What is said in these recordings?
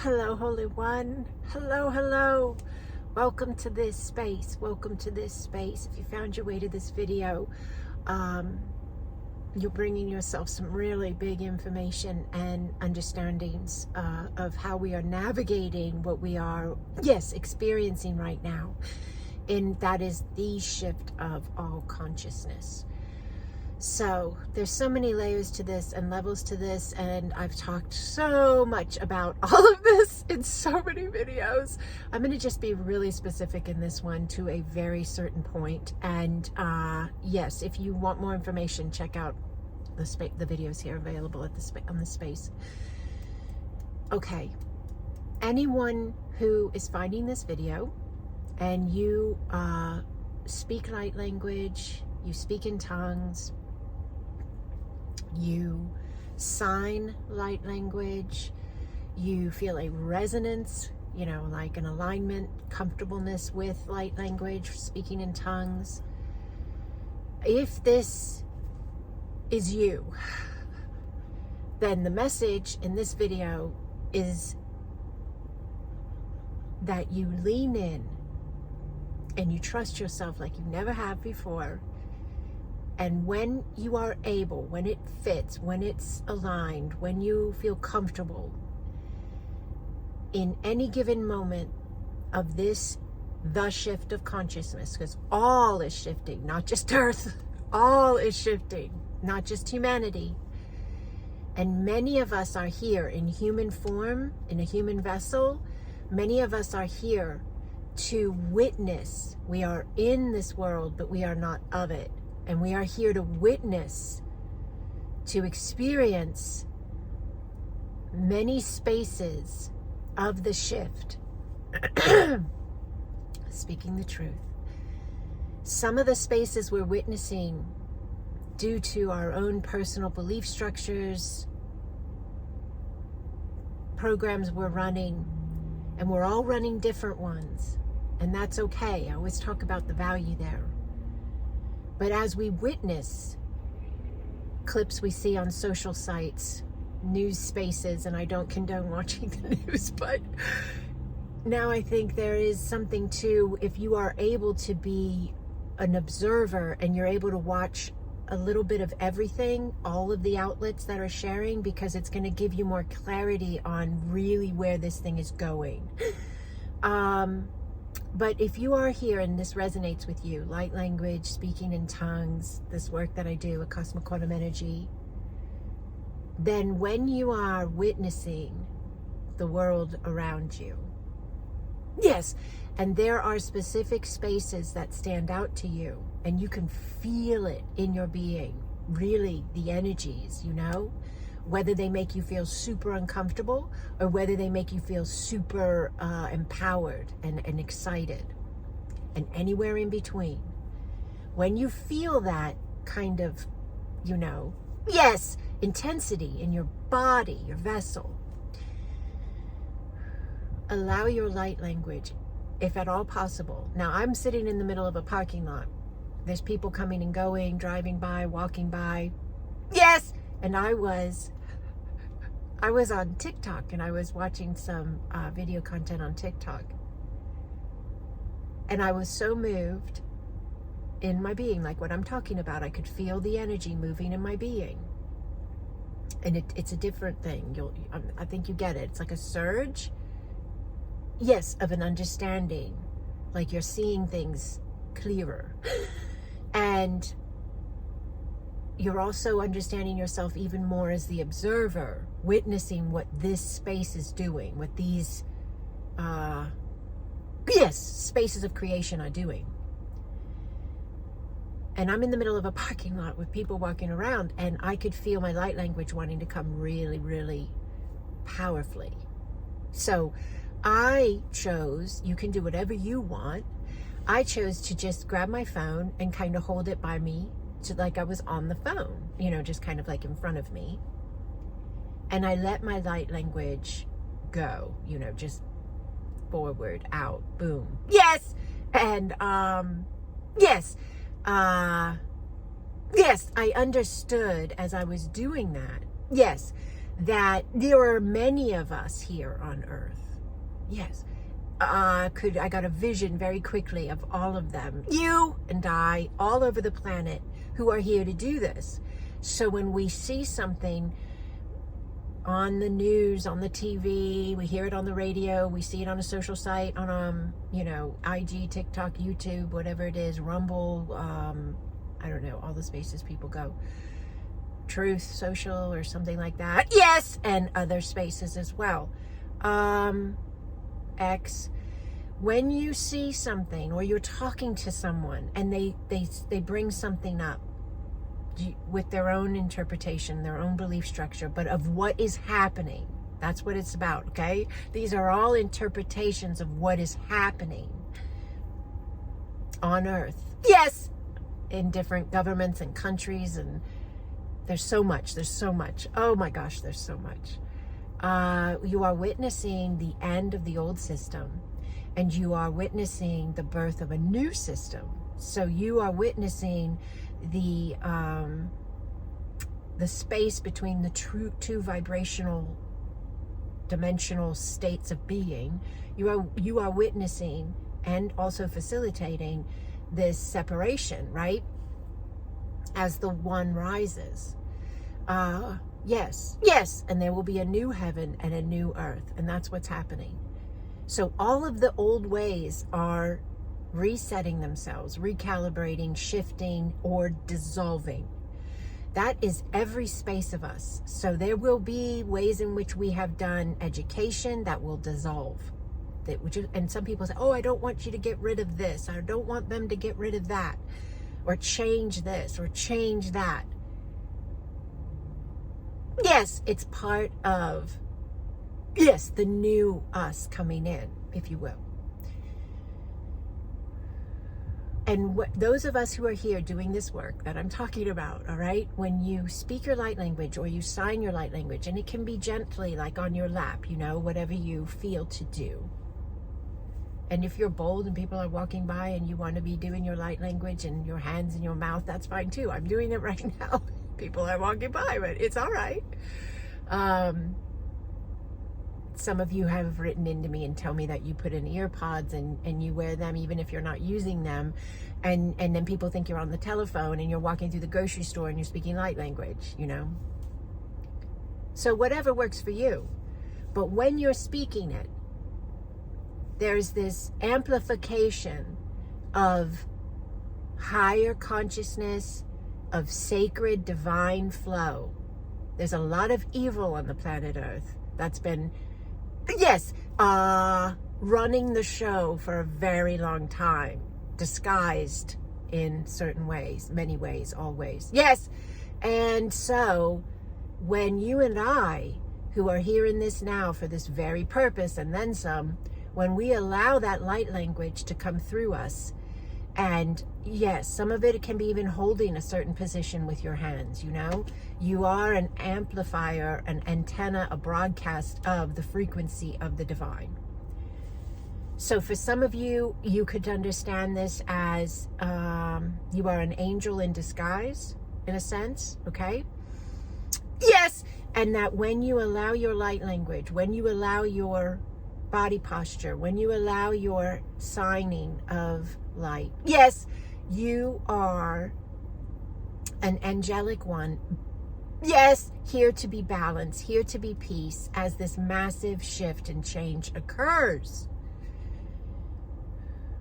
Hello, Holy One. Hello, hello. Welcome to this space. Welcome to this space. If you found your way to this video, you're bringing yourself some really big information and understandings of how we are navigating what we are, experiencing right now. And that is the shift of all consciousness. So there's so many layers to this and levels to this, and I've talked so much about all of this in so many videos. I'm going to just be really specific in this one to a very certain point. Yes, if you want more information, check out the videos here available at on the space. Okay, anyone who is finding this video and you speak light language, you speak in tongues, you sign light language, you feel a resonance, like an alignment, comfortableness with light language, speaking in tongues. If this is you, then the message in this video is that you lean in and you trust yourself like you never have before. And when you are able, when it fits, when it's aligned, when you feel comfortable, in any given moment of the shift of consciousness, because all is shifting, not just Earth, all is shifting, not just humanity. And many of us are here in human form, in a human vessel. Many of us are here to witness. We are in this world, but we are not of it. And we are here to witness, to experience many spaces of the shift. Speaking the truth. Some of the spaces we're witnessing due to our own personal belief structures, programs we're running, and we're all running different ones. And that's okay. I always talk about the value there. But as we witness clips we see on social sites, news spaces, and I don't condone watching the news, but now I think there is something to, if you are able to be an observer and you're able to watch a little bit of everything, all of the outlets that are sharing, because it's going to give you more clarity on really where this thing is going. But if you are here and this resonates with you, light language, speaking in tongues, this work that I do, Acasma quantum energy, then when you are witnessing the world around you, yes, and there are specific spaces that stand out to you, and you can feel it in your being, really the energies, whether they make you feel super uncomfortable or whether they make you feel super empowered and excited, and anywhere in between. When you feel that kind of, intensity in your body, your vessel, allow your light language, if at all possible. Now, I'm sitting in the middle of a parking lot. There's people coming and going, driving by, walking by. Yes! And I was on TikTok, and I was watching some video content on TikTok. And I was so moved in my being, like what I'm talking about. I could feel the energy moving in my being. And it's a different thing. I think you get it. It's like a surge, yes, of an understanding. Like you're seeing things clearer. And you're also understanding yourself even more as the observer, witnessing what this space is doing, what these, spaces of creation are doing. And I'm in the middle of a parking lot with people walking around, and I could feel my light language wanting to come really, really powerfully. So I chose, you can do whatever you want, I chose to just grab my phone and kind of hold it by me, to like I was on the phone, just kind of like in front of me. And I let my light language go, just forward, out, boom. Yes! And, yes, I understood as I was doing that, yes, that there are many of us here on earth. Yes. I got a vision very quickly of all of them, you and I, all over the planet, who are here to do this. So when we see something on the news, on the TV, we hear it on the radio, we see it on a social site, on IG, TikTok, YouTube, whatever it is, Rumble, I don't know, all the spaces people go, Truth Social or something like that. Yes, and other spaces as well. X. When you see something or you're talking to someone and they bring something up with their own interpretation, their own belief structure, but of what is happening, that's what it's about, okay? These are all interpretations of what is happening on earth. Yes, in different governments and countries, and there's so much. Oh my gosh, there's so much. You are witnessing the end of the old system, and you are witnessing the birth of a new system. So you are witnessing the space between the two vibrational dimensional states of being. You are witnessing and also facilitating this separation, right? As the one rises. Yes, and there will be a new heaven and a new earth, and that's what's happening. So all of the old ways are resetting themselves, recalibrating, shifting, or dissolving. That is every space of us. So there will be ways in which we have done education that will dissolve. And some people say, oh, I don't want you to get rid of this. I don't want them to get rid of that, or change this, or change that. Yes, it's part of, the new us coming in, if you will. And those of us who are here doing this work that I'm talking about, all right, when you speak your light language or you sign your light language, and it can be gently, like on your lap, whatever you feel to do. And if you're bold and people are walking by and you want to be doing your light language and your hands in your mouth, that's fine too. I'm doing it right now. People are walking by, but it's all right. Some of you have written into me and tell me that you put in ear pods and you wear them even if you're not using them. And then people think you're on the telephone and you're walking through the grocery store and you're speaking light language, So whatever works for you. But when you're speaking it, there's this amplification of higher consciousness, of sacred divine flow. There's a lot of evil on the planet Earth that's been, running the show for a very long time, disguised in certain ways, many ways, always. Yes. And so when you and I, who are here in this now for this very purpose and then some, when we allow that light language to come through us, and yes, some of it can be even holding a certain position with your hands, You are an amplifier, an antenna, a broadcast of the frequency of the divine. So for some of you, you could understand this as you are an angel in disguise, in a sense, okay? Yes! And that when you allow your light language, when you allow your body posture, when you allow your signing of light, yes, you are an angelic one. Yes, here to be balance, here to be peace as this massive shift and change occurs.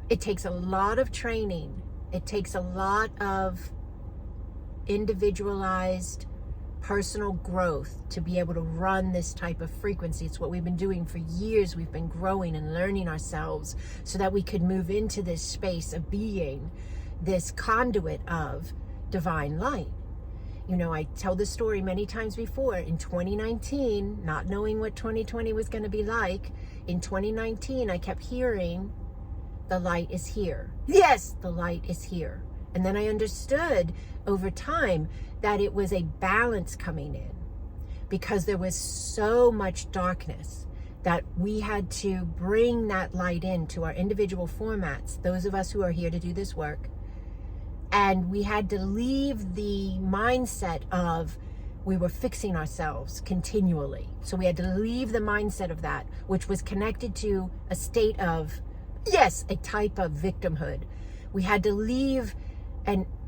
It takes a lot of training. It takes a lot of individualized personal growth to be able to run this type of frequency. It's what we've been doing for years. We've been growing and learning ourselves so that we could move into this space of being this conduit of divine light. I tell this story many times before. In 2019, not knowing what 2020 was going to be like, in 2019, I kept hearing, the light is here. Yes, the light is here. And then I understood over time that it was a balance coming in, because there was so much darkness that we had to bring that light into our individual formats, those of us who are here to do this work. And we had to leave the mindset of we were fixing ourselves continually. So we had to leave the mindset of that, which was connected to a state of, yes, a type of victimhood. We had to leave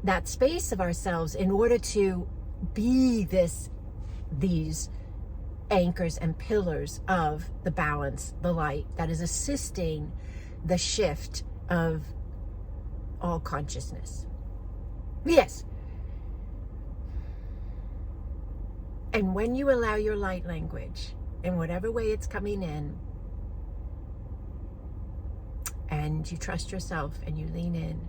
that space of ourselves in order to be these anchors and pillars of the balance, the light that is assisting the shift of all consciousness. Yes. And when you allow your light language, in whatever way it's coming in, and you trust yourself and you lean in,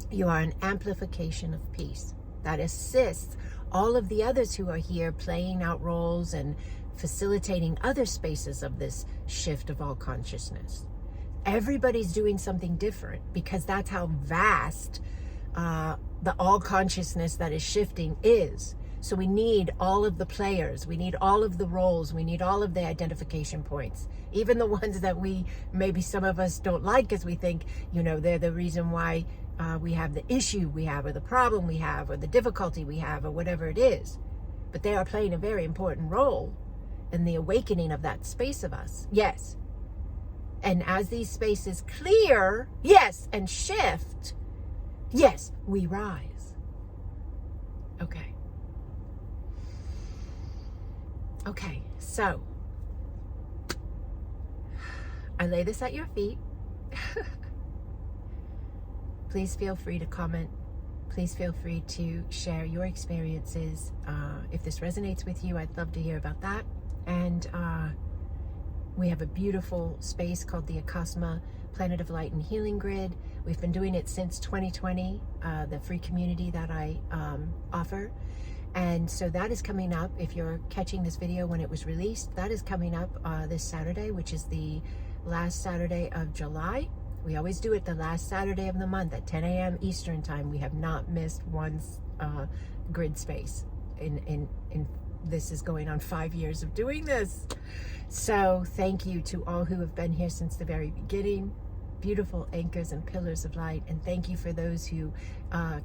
you are an amplification of peace that assists all of the others who are here playing out roles and facilitating other spaces of this shift of all consciousness. Everybody's doing something different because that's how vast the all consciousness that is shifting is. So we need all of the players, we need all of the roles, we need all of the identification points, even the ones that maybe some of us don't like because we think, they're the reason why we have the issue we have, or the problem we have, or the difficulty we have, or whatever it is. But they are playing a very important role in the awakening of that space of us. Yes. And as these spaces clear, yes, and shift, yes, we rise. Okay. Okay, so I lay this at your feet. Please feel free to comment. Please feel free to share your experiences. If this resonates with you, I'd love to hear about that. And we have a beautiful space called the Acasma Planet of Light and Healing Grid. We've been doing it since 2020, the free community that I offer. And so that is coming up. If you're catching this video when it was released, that is coming up this Saturday, which is the last Saturday of July. We always do it the last Saturday of the month at 10 a.m. Eastern time. We have not missed one grid space. This is going on 5 years of doing this. So thank you to all who have been here since the very beginning. Beautiful anchors and pillars of light. And thank you for those who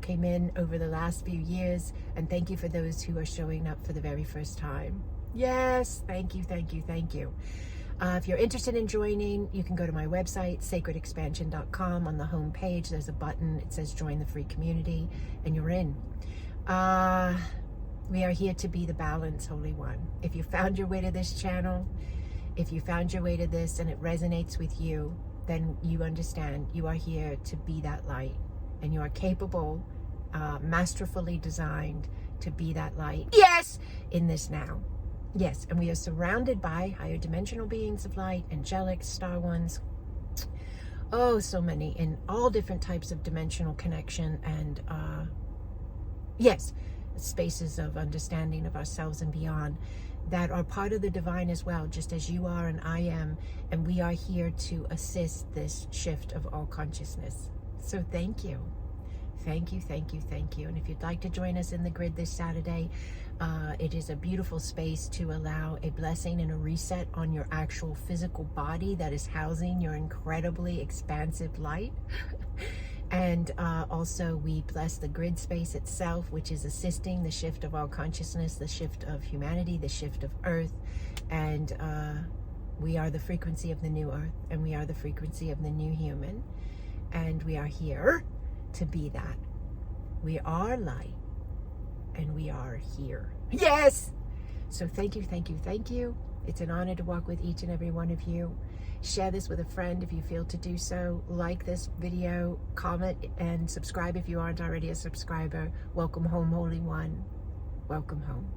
came in over the last few years. And thank you for those who are showing up for the very first time. Yes, thank you, thank you, thank you. If you're interested in joining, you can go to my website, sacredexpansion.com. On the home page, there's a button. It says join the free community, and you're in. We are here to be the balance, Holy One. If you found your way to this channel, if you found your way to this and it resonates with you, then you understand you are here to be that light, and you are capable, masterfully designed to be that light. Yes, in this now. Yes, and we are surrounded by higher dimensional beings of light, angelic, star ones. Oh, so many in all different types of dimensional connection and yes, spaces of understanding of ourselves and beyond that are part of the divine as well, just as you are and I am, and we are here to assist this shift of all consciousness. So thank you. Thank you, thank you, thank you. And if you'd like to join us in the grid this Saturday, it is a beautiful space to allow a blessing and a reset on your actual physical body that is housing your incredibly expansive light. And also we bless the grid space itself, which is assisting the shift of all consciousness, the shift of humanity, the shift of Earth. And we are the frequency of the new Earth, and we are the frequency of the new human. And we are here to be that. We are light, and we are here. Yes! So thank you, thank you, thank you. It's an honor to walk with each and every one of you. Share this with a friend if you feel to do so. Like this video, comment, and subscribe if you aren't already a subscriber. Welcome home, Holy One. Welcome home.